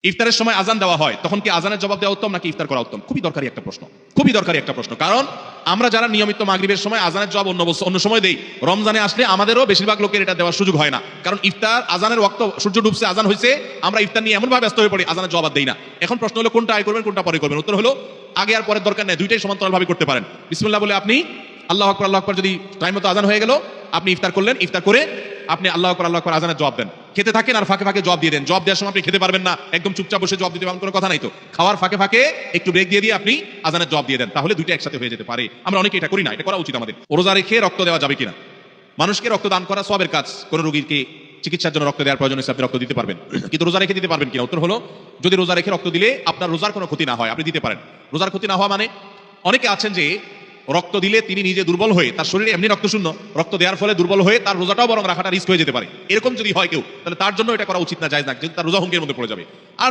ইফতারের সময় আজান দেওয়া হয়, তখন কি আজানের জবাব দেওয়া উত্তম নাকি ইফতার করা উত্তম? খুবই দরকারি একটা প্রশ্ন, খুবই দরকারি একটা প্রশ্ন। কারণ আমরা যারা নিয়মিত মাগরিবের সময় আজানের জবাব অন্য সময় দেই, রমজানে আসলে আমাদেরও বেশিরভাগ লোকের এটা দেওয়ার সুযোগ হয় না। কারণ ইফতার আজানের ওয়াক্ত, সূর্য ডুবছে, আজান হয়েছে, আমরা ইফতার নিয়ে এমন ভাবে ব্যস্ত হয়ে পড়ি, আজানের জবাব দেই না। এখন প্রশ্ন হলো কোনটা আগে করবেন কোনটা পরে করবেন? উত্তর হলো আগে আর পরের দরকার নেই, দুইটাই সমান্তরাল ভাবে করতে পারেন। বিসমিল্লাহ বলে আপনি আল্লাহু আকবার আল্লাহু আকবার, যদি টাইম মতো আজান হয়ে গেল আপনি ইফতার করলেন, ইফতার করে আপনি আল্লাহু আকবার আজানের জবাব দেন, খেতে থাকেন আর ফাঁকে ফাঁকে জবাব দিয়ে দেন। জবাব দেওয়ার সময় আপনি খেতে পারবেন না, একদম চুপচাপ বসে জবাব দিতে পারবেন, কোনো কথা নাই তো। খাওয়ার ফাঁকে ফাঁকে একটু ব্রেক দিয়ে আপনি আজানের জবাব দিয়ে দেন, তাহলে দুইটা একসাথে হয়ে যেতে পারে। আমরা অনেকে এটা করি না, এটা করা উচিত আমাদের। রোজা রেখে রক্ত দেওয়া যাবে কিনা? মানুষকে রক্ত দান করা সবের কাজ। কোন রোগীকে চিকিৎসার জন্য রক্ত দেওয়ার প্রয়োজন হচ্ছে, আপনি রক্ত দিতে পারবেন, কিন্তু রোজা রেখে দিতে পারবেন কিনা? উত্তর হলো যদি রোজা রেখে রক্ত দিলে আপনার রোজার কোনো ক্ষতি না হয়, আপনি দিতে পারেন। রোজার ক্ষতি না হওয়া মানে, অনেকে আছেন যে রক্ত দিলে তিনি নিজে দুর্বল হয়ে, তার শরীরে এমনি রক্ত শূন্য, রক্ত দেওয়ার ফলে দুর্বল হয়ে তার রোজাটাও বরং রাখাটা রিস্ক হয়ে যেতে পারে। এরকম যদি হয় কেউ, তাহলে তার জন্য এটা করা উচিত না, জায়েজ না, যেহেতু তার রোজা হুমকির মধ্যে পড়ে যাবে। আর